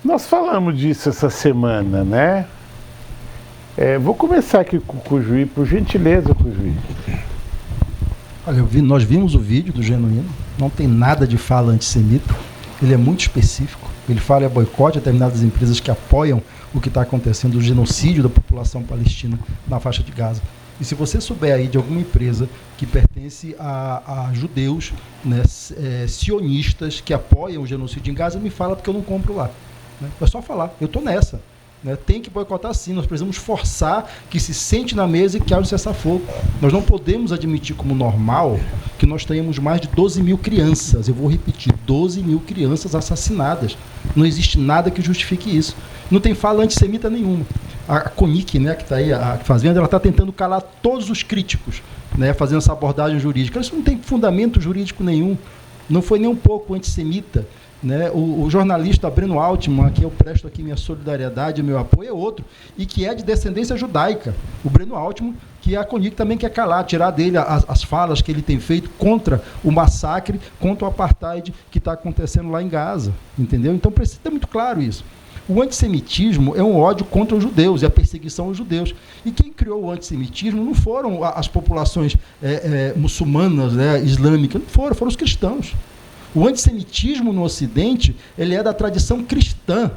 Nós falamos disso essa semana, né? Vou começar aqui com o Cujuí, por gentileza, Cujuí. Olha, nós vimos o vídeo do Genuíno, não tem nada de fala antissemita, ele é muito específico, ele fala em boicote a determinadas empresas que apoiam o que está acontecendo, o genocídio da população palestina na faixa de Gaza. E se você souber aí de alguma empresa que pertence a judeus, né, sionistas, que apoiam o genocídio em Gaza, me fala, porque eu não compro lá. Né? É só falar, eu estou nessa. Né? Tem que boicotar sim, nós precisamos forçar que se sente na mesa e que haja um cessar-fogo. Nós não podemos admitir como normal que nós tenhamos mais de 12 mil crianças, eu vou repetir, 12 mil crianças assassinadas. Não existe nada que justifique isso. Não tem fala antissemita nenhuma. A CONIC, né, que está aí fazendo, ela está tentando calar todos os críticos, né, fazendo essa abordagem jurídica. Isso não tem fundamento jurídico nenhum, não foi nem um pouco antissemita. Né? O jornalista Breno Altman, a quem eu presto aqui minha solidariedade e meu apoio, é outro, e que é de descendência judaica. O Breno Altman, que a CONIC também quer calar, tirar dele as falas que ele tem feito contra o massacre, contra o apartheid que está acontecendo lá em Gaza. Entendeu? Então precisa ter muito claro isso. O antissemitismo é um ódio contra os judeus, é a perseguição aos judeus. E quem criou o antissemitismo não foram as populações muçulmanas, né, islâmicas, não foram os cristãos. O antissemitismo no Ocidente, ele é da tradição cristã.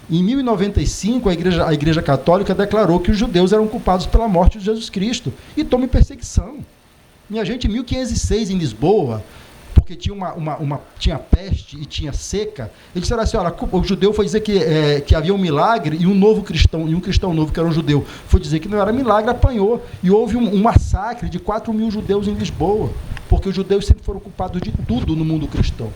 Em 1095, a Igreja Católica declarou que os judeus eram culpados pela morte de Jesus Cristo. E tome perseguição. Minha gente, em 1506, em Lisboa, porque tinha peste e tinha seca, eles disseram assim, olha, o judeu foi dizer que havia um milagre e um cristão novo, que era um judeu, foi dizer que não era milagre, apanhou. E houve um massacre de 4 mil judeus em Lisboa, porque os judeus sempre foram culpados de tudo no mundo cristão.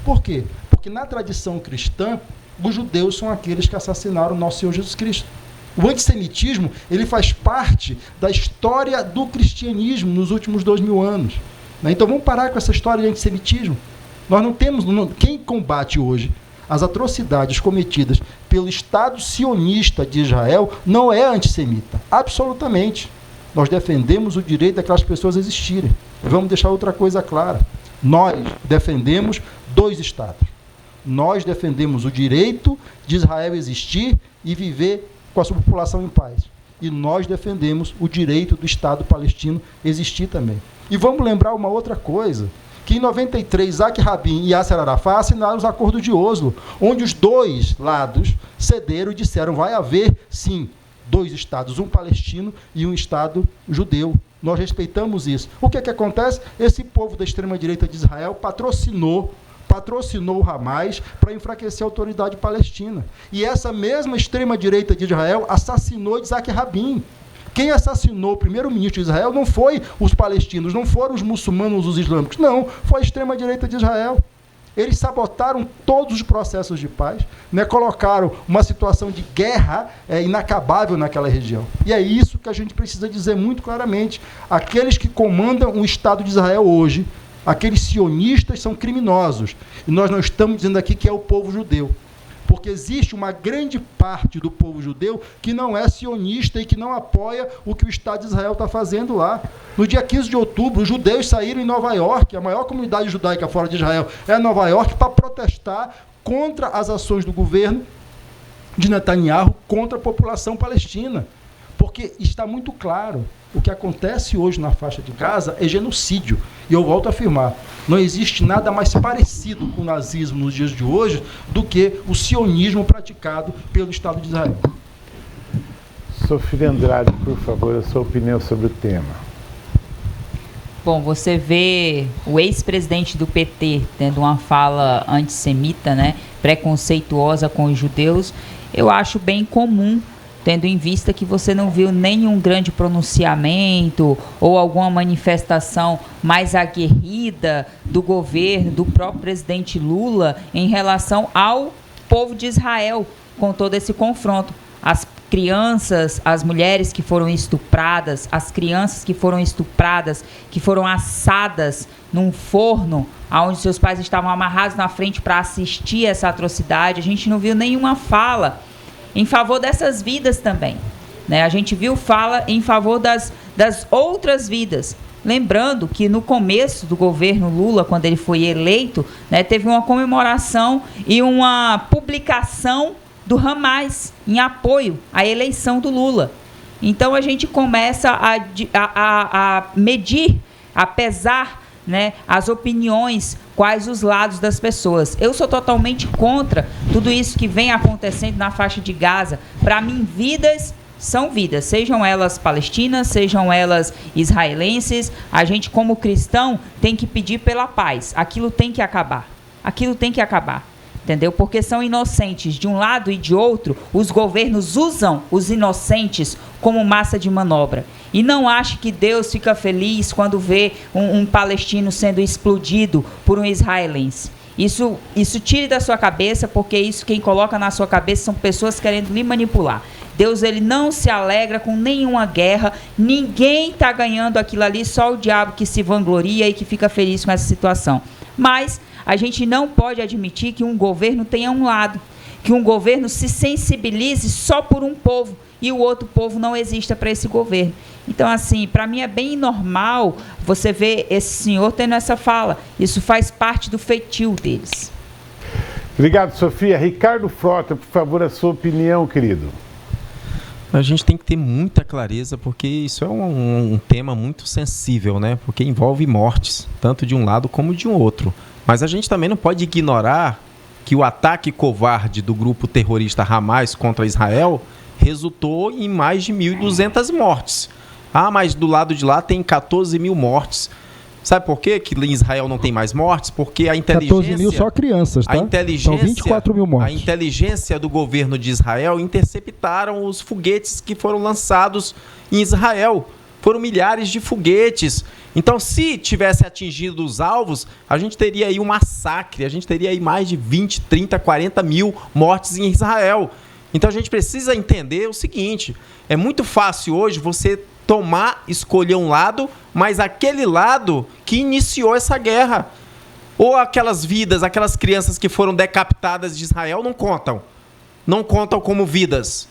Por quê? Porque na tradição cristã, os judeus são aqueles que assassinaram o nosso Senhor Jesus Cristo. O antissemitismo, ele faz parte da história do cristianismo nos últimos 2000 anos. Então vamos parar com essa história de antissemitismo. Nós não temos... Quem combate hoje as atrocidades cometidas pelo Estado sionista de Israel não é antissemita. Absolutamente. Nós defendemos o direito daquelas pessoas a existirem. Vamos deixar outra coisa clara. Nós defendemos 2 Estados. Nós defendemos o direito de Israel existir e viver com a sua população em paz. E nós defendemos o direito do Estado palestino existir também. E vamos lembrar uma outra coisa, que em 93, Isaac Rabin e Yasser Arafat assinaram os acordos de Oslo, onde os 2 lados cederam e disseram, vai haver, sim, 2 estados, um palestino e um estado judeu. Nós respeitamos isso. O que acontece? Esse povo da extrema-direita de Israel patrocinou o Hamas para enfraquecer a autoridade palestina. E essa mesma extrema-direita de Israel assassinou Isaac Rabin. Quem assassinou o primeiro-ministro de Israel não foi os palestinos, não foram os muçulmanos, os islâmicos, não, foi a extrema-direita de Israel. Eles sabotaram todos os processos de paz, né, colocaram uma situação de guerra inacabável naquela região. E é isso que a gente precisa dizer muito claramente. Aqueles que comandam o Estado de Israel hoje, aqueles sionistas, são criminosos. E nós não estamos dizendo aqui que é o povo judeu. Porque existe uma grande parte do povo judeu que não é sionista e que não apoia o que o Estado de Israel está fazendo lá. No dia 15 de outubro, os judeus saíram em Nova York, a maior comunidade judaica fora de Israel é Nova York, para protestar contra as ações do governo de Netanyahu contra a população palestina. Porque está muito claro, o que acontece hoje na faixa de Gaza é genocídio. E eu volto a afirmar, não existe nada mais parecido com o nazismo nos dias de hoje do que o sionismo praticado pelo Estado de Israel. Sofia Andrade, por favor, a sua opinião sobre o tema. Bom, você vê o ex-presidente do PT tendo uma fala antissemita, né, preconceituosa com os judeus, eu acho bem comum, tendo em vista que você não viu nenhum grande pronunciamento ou alguma manifestação mais aguerrida do governo, do próprio presidente Lula, em relação ao povo de Israel, com todo esse confronto. As crianças, as mulheres que foram estupradas, as crianças que foram estupradas, que foram assadas num forno, onde seus pais estavam amarrados na frente para assistir essa atrocidade, a gente não viu nenhuma fala em favor dessas vidas também, né? A gente viu fala em favor das outras vidas. Lembrando que no começo do governo Lula, quando ele foi eleito, né, teve uma comemoração e uma publicação do Hamas em apoio à eleição do Lula. Então a gente começa a medir, a pesar, né, as opiniões, quais os lados das pessoas. Eu sou totalmente contra tudo isso que vem acontecendo na faixa de Gaza. Para mim, vidas são vidas, sejam elas palestinas, sejam elas israelenses. A gente, como cristão, tem que pedir pela paz. Aquilo tem que acabar. Aquilo tem que acabar. Entendeu? Porque são inocentes de um lado e de outro. Os governos usam os inocentes como massa de manobra. E não ache que Deus fica feliz quando vê um palestino sendo explodido por um israelense. Isso tire da sua cabeça, porque isso quem coloca na sua cabeça são pessoas querendo lhe manipular. Deus, ele não se alegra com nenhuma guerra. Ninguém está ganhando aquilo ali, só o diabo que se vangloria e que fica feliz com essa situação. Mas a gente não pode admitir que um governo tenha um lado, que um governo se sensibilize só por um povo e o outro povo não exista para esse governo. Então, assim, para mim é bem normal você ver esse senhor tendo essa fala. Isso faz parte do feitio deles. Obrigado, Sofia. Ricardo Frota, por favor, a sua opinião, querido. A gente tem que ter muita clareza, porque isso é um tema muito sensível, né? Porque envolve mortes, tanto de um lado como de um outro. Mas a gente também não pode ignorar que o ataque covarde do grupo terrorista Hamas contra Israel resultou em mais de 1.200 mortes. Ah, mas do lado de lá tem 14 mil mortes. Sabe por quê que em Israel não tem mais mortes? Porque a inteligência... 14 mil só crianças, tá? A inteligência, são 24 mil mortes. A inteligência do governo de Israel interceptaram os foguetes que foram lançados em Israel. Foram milhares de foguetes. Então, se tivesse atingido os alvos, a gente teria aí um massacre, a gente teria aí mais de 20, 30, 40 mil mortes em Israel. Então, a gente precisa entender o seguinte, é muito fácil hoje você escolher um lado, mas aquele lado que iniciou essa guerra. Ou aquelas vidas, aquelas crianças que foram decapitadas de Israel não contam. Não contam como vidas.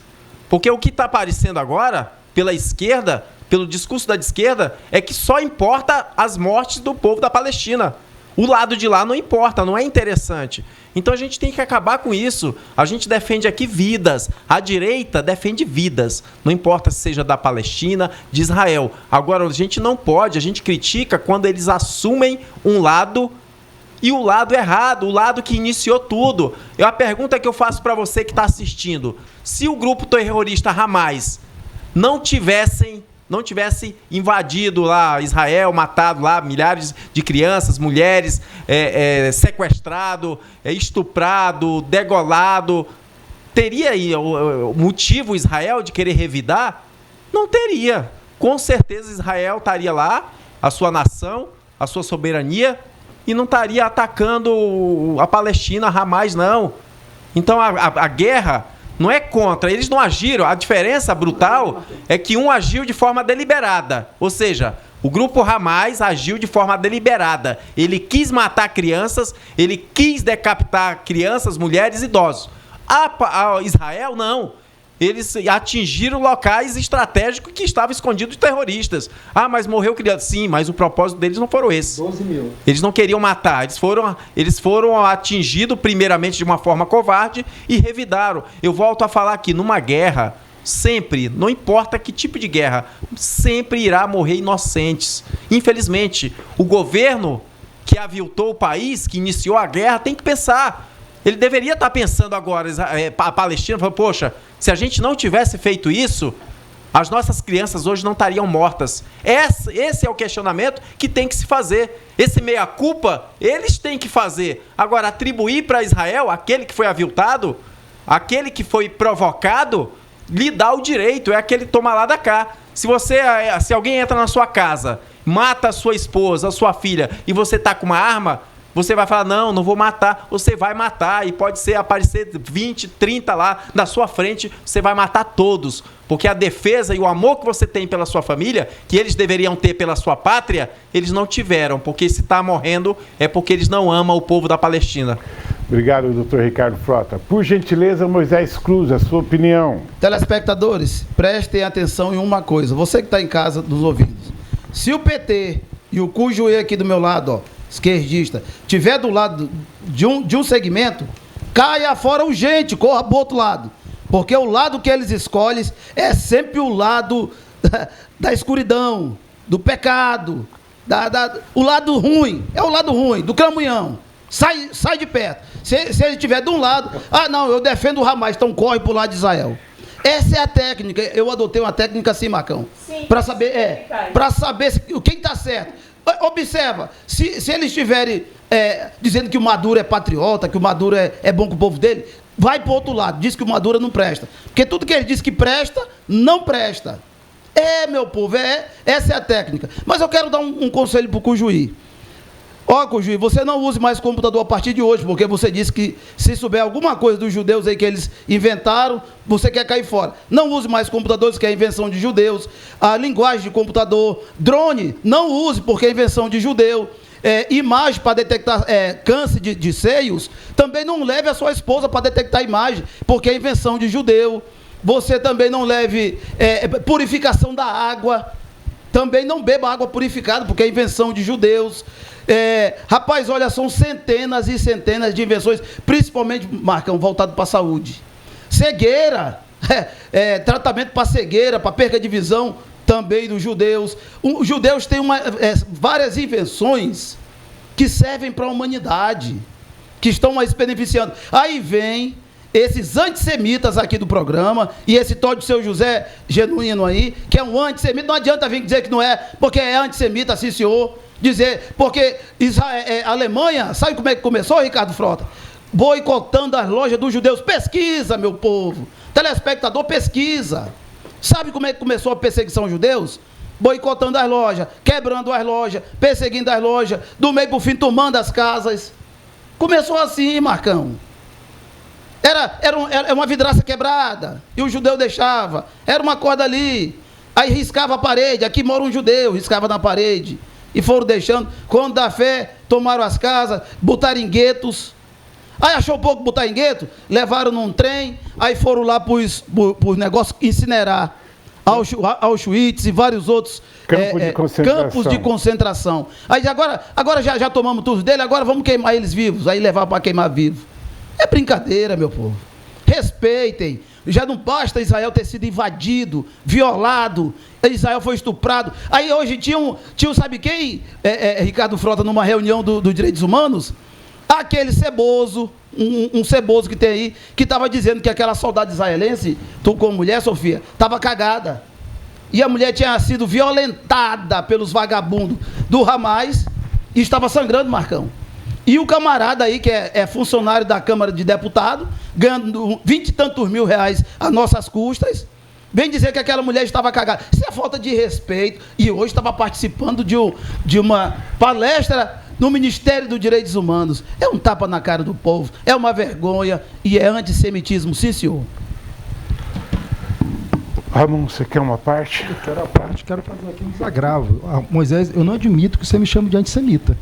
Porque o que está aparecendo agora, pela esquerda, pelo discurso da esquerda, é que só importa as mortes do povo da Palestina. O lado de lá não importa, não é interessante. Então a gente tem que acabar com isso. A gente defende aqui vidas. A direita defende vidas. Não importa se seja da Palestina, de Israel. Agora, a gente não pode, a gente critica quando eles assumem um lado e o lado errado, o lado que iniciou tudo. A pergunta que eu faço para você que está assistindo, se o grupo terrorista Hamas não tivesse invadido lá Israel, matado lá milhares de crianças, mulheres, sequestrado, estuprado, degolado, teria aí o motivo Israel de querer revidar? Não teria. Com certeza Israel estaria lá, a sua nação, a sua soberania, e não estaria atacando a Palestina, Hamas, não. Então a guerra não é contra, eles não agiram. A diferença brutal é que um agiu de forma deliberada. Ou seja, o grupo Hamas agiu de forma deliberada. Ele quis matar crianças, ele quis decapitar crianças, mulheres e idosos. A Israel, não. Eles atingiram locais estratégicos que estavam escondidos de terroristas. Ah, mas morreu criança. Sim, mas o propósito deles não foram esse. 12 mil. Eles não queriam matar. Eles foram atingidos primeiramente de uma forma covarde e revidaram. Eu volto a falar aqui, numa guerra, sempre, não importa que tipo de guerra, sempre irá morrer inocentes. Infelizmente, o governo que aviltou o país, que iniciou a guerra, tem que pensar. Ele deveria estar pensando agora, a Palestina, falando, poxa, se a gente não tivesse feito isso, as nossas crianças hoje não estariam mortas. Esse é o questionamento que tem que se fazer. Esse meia-culpa, eles têm que fazer. Agora, atribuir para Israel, aquele que foi aviltado, aquele que foi provocado, lhe dá o direito, é aquele toma lá da cá. Se alguém entra na sua casa, mata a sua esposa, a sua filha, e você está com uma arma, você vai falar, não vou matar. Você vai matar, e pode aparecer 20, 30 lá na sua frente, você vai matar todos. Porque a defesa e o amor que você tem pela sua família, que eles deveriam ter pela sua pátria, eles não tiveram. Porque se está morrendo, é porque eles não amam o povo da Palestina. Obrigado, doutor Ricardo Frota. Por gentileza, Moisés Cruz, a sua opinião. Telespectadores, prestem atenção em uma coisa. Você que está em casa nos ouvindo. Se o PT e o Cujuí aqui do meu lado, ó, esquerdista, tiver do lado de um segmento, Caia fora urgente, corra pro outro lado. Porque o lado que eles escolhem é sempre o lado da escuridão, do pecado, o lado ruim, é o lado ruim, do cramunhão. Sai de perto. Se ele estiver de um lado, não, eu defendo o Hamas, então corre pro lado de Israel. Essa é a técnica. Eu adotei uma técnica assim, Marcão. Para saber, para saber quem está certo. Observa, se eles estiverem dizendo que o Maduro é patriota, que o Maduro é bom com o povo dele, vai para o outro lado, diz que o Maduro não presta. Porque tudo que ele diz que presta, não presta. Meu povo, essa é a técnica. Mas eu quero dar um conselho para o Cujuí. Cujuí, você não use mais computador a partir de hoje, porque você disse que se souber alguma coisa dos judeus aí que eles inventaram, você quer cair fora. Não use mais computadores, que é a invenção de judeus. A linguagem de computador, drone, não use, porque é invenção de judeu. Imagem para detectar câncer de seios, também não leve a sua esposa para detectar imagem, porque é invenção de judeu. Você também não leve purificação da água, também não beba água purificada, porque é invenção de judeus. Rapaz, olha, são centenas e centenas de invenções, principalmente, Marcão, voltado para a saúde. Cegueira, tratamento para cegueira, para perca de visão, também dos judeus. Os judeus têm várias invenções que servem para a humanidade, que estão mais beneficiando. Aí vem esses antissemitas aqui do programa, e esse tal de seu José Genuíno aí, que é um antissemita. Não adianta vir dizer que não é, porque é antissemita, sim senhor. Dizer, porque a Alemanha, sabe como é que começou, Ricardo Frota? Boicotando as lojas dos judeus. Pesquisa, meu povo. Telespectador, pesquisa. Sabe como é que começou a perseguição aos judeus? Boicotando as lojas, quebrando as lojas, perseguindo as lojas, do meio para o fim tomando as casas. Começou assim, Marcão. Era uma vidraça quebrada, e o judeu deixava. Era uma corda ali, aí riscava a parede. Aqui mora um judeu, riscava na parede. E foram deixando. Quando da fé, tomaram as casas, botaram em guetos. Aí achou pouco botar em gueto, levaram num trem, aí foram lá para os negócios incinerar. Auschwitz e vários outros campos de concentração. Aí agora já tomamos tudo dele, agora vamos queimar eles vivos. Aí levar para queimar vivo. É brincadeira, meu povo. Respeitem. Já não basta Israel ter sido invadido, violado, Israel foi estuprado. Aí hoje tinha sabe quem, Ricardo Frota, numa reunião dos direitos humanos? Aquele ceboso, um ceboso que tem aí, que estava dizendo que aquela soldada israelense, tu como mulher, Sofia, estava cagada. E a mulher tinha sido violentada pelos vagabundos do Hamas e estava sangrando, Marcão. E o camarada aí, que é funcionário da Câmara de Deputados, ganhando 20 e tantos mil reais a nossas custas, vem dizer que aquela mulher estava cagada. Isso é falta de respeito. E hoje estava participando de uma palestra no Ministério dos Direitos Humanos. É um tapa na cara do povo, é uma vergonha e é antissemitismo, sim, senhor. Ramon, você quer uma parte? Eu quero a parte, quero fazer aqui um desagravo. Moisés, eu não admito que você me chame de antissemita.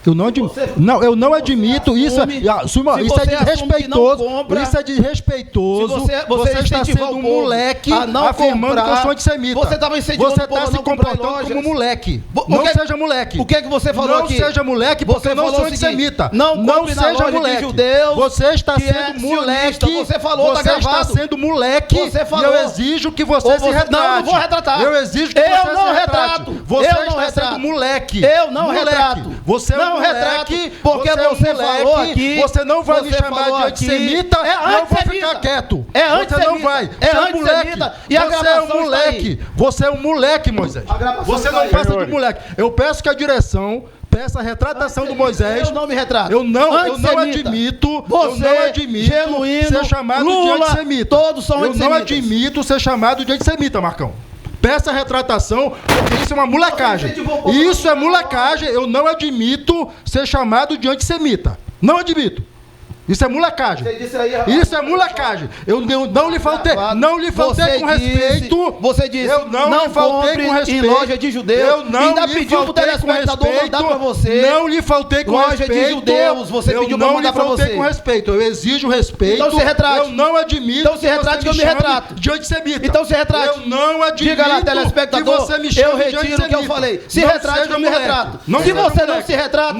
Eu não admito isso. Isso é desrespeitoso. Isso é desrespeitoso. Você está sendo um moleque afirmando que eu sou antissemita. Você estava incentivando Você está se comportando como moleque. Não seja moleque. O que é que você falou aqui? Não seja moleque, porque eu não sou antissemita. Não seja moleque. Você está sendo moleque. Você falou, tá gravado. Você está sendo moleque. E eu exijo que você se retrate. Não, não vou retratar. Eu exijo que você se retrate. Você está sendo moleque. Eu não retrato. Você é um moleque, porque você falou aqui. Você não vai me chamar de antissemita, eu vou ficar quieto. Você não vai. Você é um moleque. Você é um moleque. Você é um moleque, Moisés. Você não passa de moleque. Eu peço que a direção peça a retratação do Moisés. Eu não me retrato. Eu não admito Genuíno, ser chamado de antissemita. Todos são antissemitas. Eu não admito ser chamado de antissemita, Marcão. Peça a retratação, porque isso é uma molecagem. Isso é molecagem. Eu não admito ser chamado de antissemita. Não admito. Isso é molecagem. Isso é molecagem. Eu não lhe faltei com respeito. Você disse, eu não lhe faltei com respeito. Em loja de judeus. Eu não ainda lhe pediu pro telespectador mandar para você. Não lhe faltei com loja respeito. De judeus, você pediu para mandar para você. Eu não lhe faltei com respeito. Eu exijo respeito. Então se retrate. Eu não admito. Então se retrate que eu me retrato. De antissemita. Então se retrate. Eu não admito. Diga lá, telespectador, que você me chame eu retiro o que eu falei. Se retrate que eu me retrato. Se você não se retrata,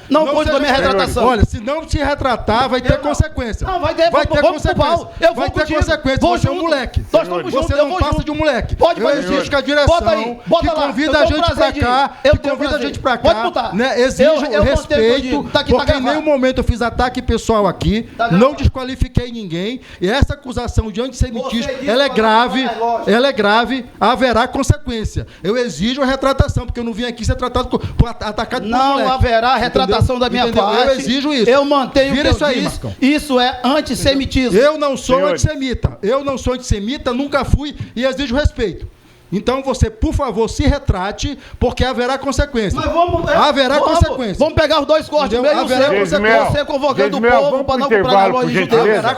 não conte com a minha retratação. Olha, se não se retratar, vai ter consequência. Não, vai ter consequência. Eu vou vai ter contigo. consequência. Vou Você é um junto. moleque. Nós estamos juntos, Você eu não vou passa junto. de um moleque. Pode Eu fazer exijo isso. que a direção Bota aí, bota que lá. convida Eu a tenho gente prazer pra de cá, ir. Eu que tenho convida a prazer. gente pra Pode cá, botar. né? Exige Eu o mantenho respeito, contigo. Tá aqui, tá porque em gravado. nenhum momento eu fiz ataque pessoal aqui, Tá gravado. não desqualifiquei ninguém, e essa acusação de antissemitismo, Você disse ela é que grave, não é lógico. ela é grave, haverá consequência. Eu exijo a retratação, porque eu não vim aqui ser tratado atacado por Não moleque. haverá retratação Entendeu? da minha Entendeu? parte. Eu exijo isso. Eu mantenho Vira o que isso eu aí, disse. Marcão. Isso é antissemitismo. Eu não sou Senhores. antissemita. Eu não sou antissemita, nunca fui e exijo respeito. Então você, por favor, se retrate, porque haverá consequência. Mas vamos, Haverá consequência. Vamos pegar os dois cortes Entendeu? mesmo, Haverá você consequência. convocando o Geismel, povo vamos para pro não comprar na intervalo, loja por de gentileza. judeus. Haverá